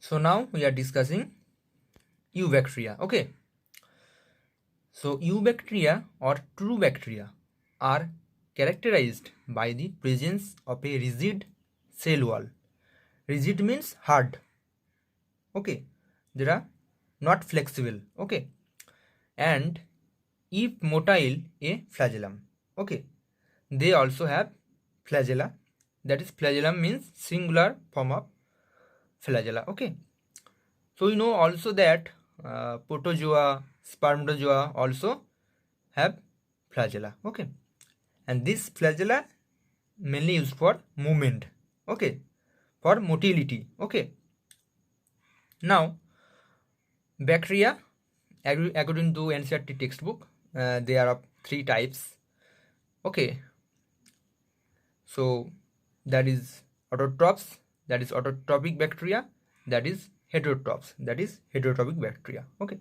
So now we are discussing eubacteria. Okay. So eubacteria or true bacteria are characterized by the presence of a rigid cell wall. Rigid means hard. Okay. They are not flexible. Okay. And if motile, a flagellum. Okay. They also have flagella. That is, flagellum means singular form of flagella. Okay. So we know also that protozoa, spermatozoa also have flagella. Okay, and this flagella mainly used for movement. Okay, for motility. Okay, now bacteria, according to NCERT textbook, they are of three types. Okay, so that is autotrophs, that is autotrophic bacteria, that is heterotrophs, that is heterotrophic bacteria. Okay,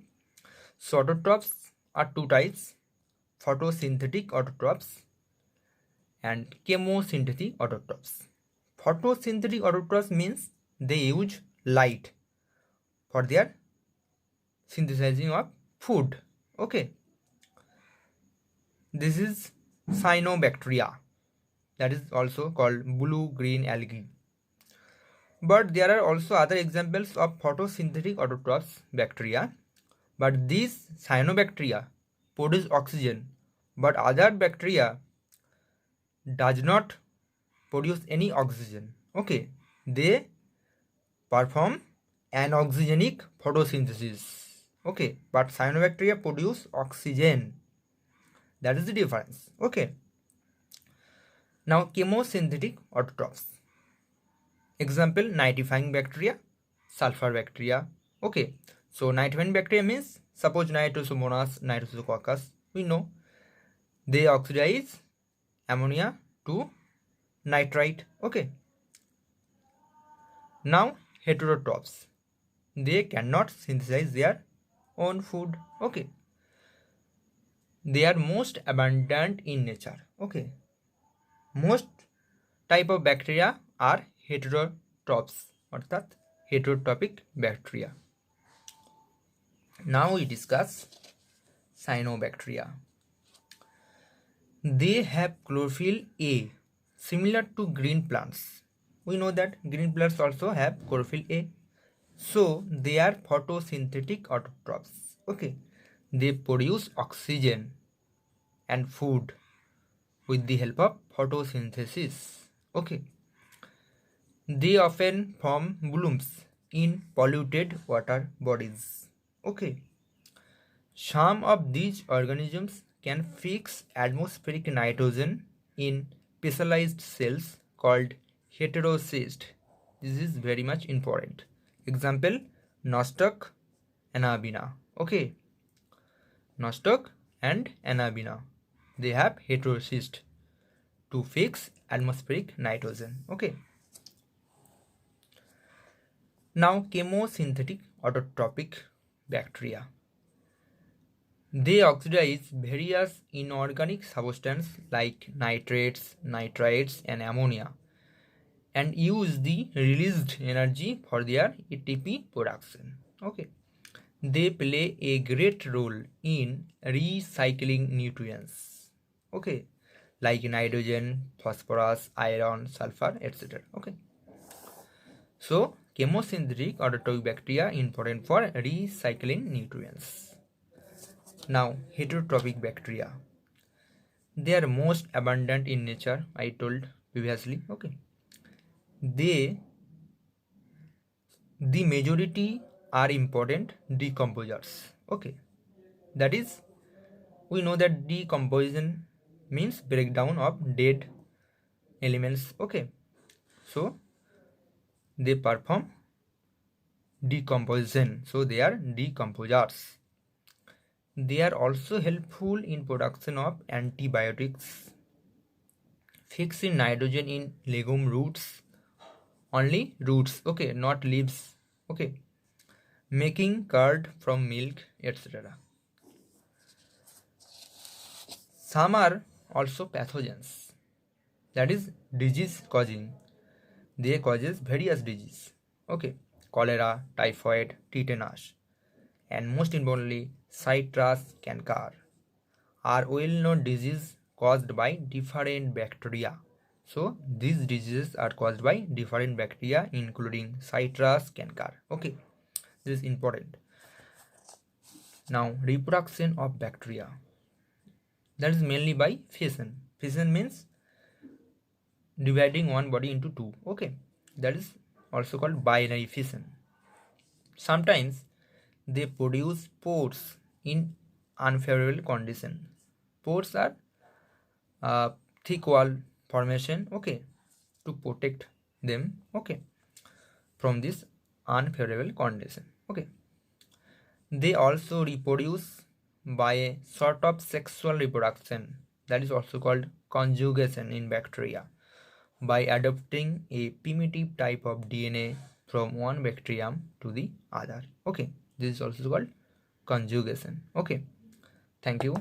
so autotrophs are two types: photosynthetic autotrophs and chemosynthetic autotrophs. Photosynthetic autotrophs means they use light for their synthesizing of food. Okay, this is cyanobacteria, that is also called blue-green algae. But there are also other examples of photosynthetic autotrophs bacteria. But these cyanobacteria produce oxygen, but other bacteria does not produce any oxygen. Okay, they perform anoxygenic photosynthesis. Okay, but cyanobacteria produce oxygen. That is the difference. Okay, now chemosynthetic autotrophs. Example: nitrifying bacteria, sulfur bacteria. Okay, so nitrifying bacteria means, suppose Nitrosomonas nitrosococcus, we know they oxidize ammonia to nitrite. Okay, now heterotrophs, they cannot synthesize their own food. Okay, they are most abundant in nature. Okay, most type of bacteria are heterotrophs, অর্থাৎ heterotrophic bacteria. Now we discuss cyanobacteria. They have chlorophyll A, similar to green plants. We know that green plants also have chlorophyll A. So they are photosynthetic autotrophs. Okay, they produce oxygen and food with the help of photosynthesis. Okay, they often form blooms in polluted water bodies. Okay, some of these organisms can fix atmospheric nitrogen in specialized cells called heterocysts. This is very much important. Example: nostoc, anabina. Okay, nostoc and anabina, they have heterocyst to fix atmospheric nitrogen. Okay, now chemosynthetic autotrophic bacteria. They oxidize various inorganic substances like nitrates, nitrites, and ammonia and use the released energy for their ATP production. Okay, they play a great role in recycling nutrients. Okay, like nitrogen, phosphorus, iron, sulfur, etc. Okay, so chemosynthetic autotrophic bacteria important for recycling nutrients. Now heterotrophic bacteria, they are most abundant in nature, I told previously. Okay, they, the majority are important decomposers. Okay, that is, we know that decomposition means breakdown of dead elements. Okay, so they perform decomposition, so they are decomposers. They are also helpful in production of antibiotics, fixing nitrogen in legume roots, only roots. Okay, not leaves. Okay, making curd from milk, etc. Some are also pathogens, that is disease causing. They causes various disease. Okay, cholera, typhoid, tetanus, and most importantly, citrus canker are well-known diseases caused by different bacteria. So these diseases are caused by different bacteria, including citrus canker. Okay, this is important. Now, reproduction of bacteria, that is mainly by fission. Fission means dividing one body into two. Okay, that is also called binary fission. Sometimes they produce pores in unfavorable condition. Pores are thick wall formation, okay, to protect them, okay, from this unfavorable condition. Okay, they also reproduce by a sort of sexual reproduction, that is also called conjugation in bacteria, by adopting a primitive type of DNA from one bacterium to the other. Okay, this is also called conjugation. Okay, thank you.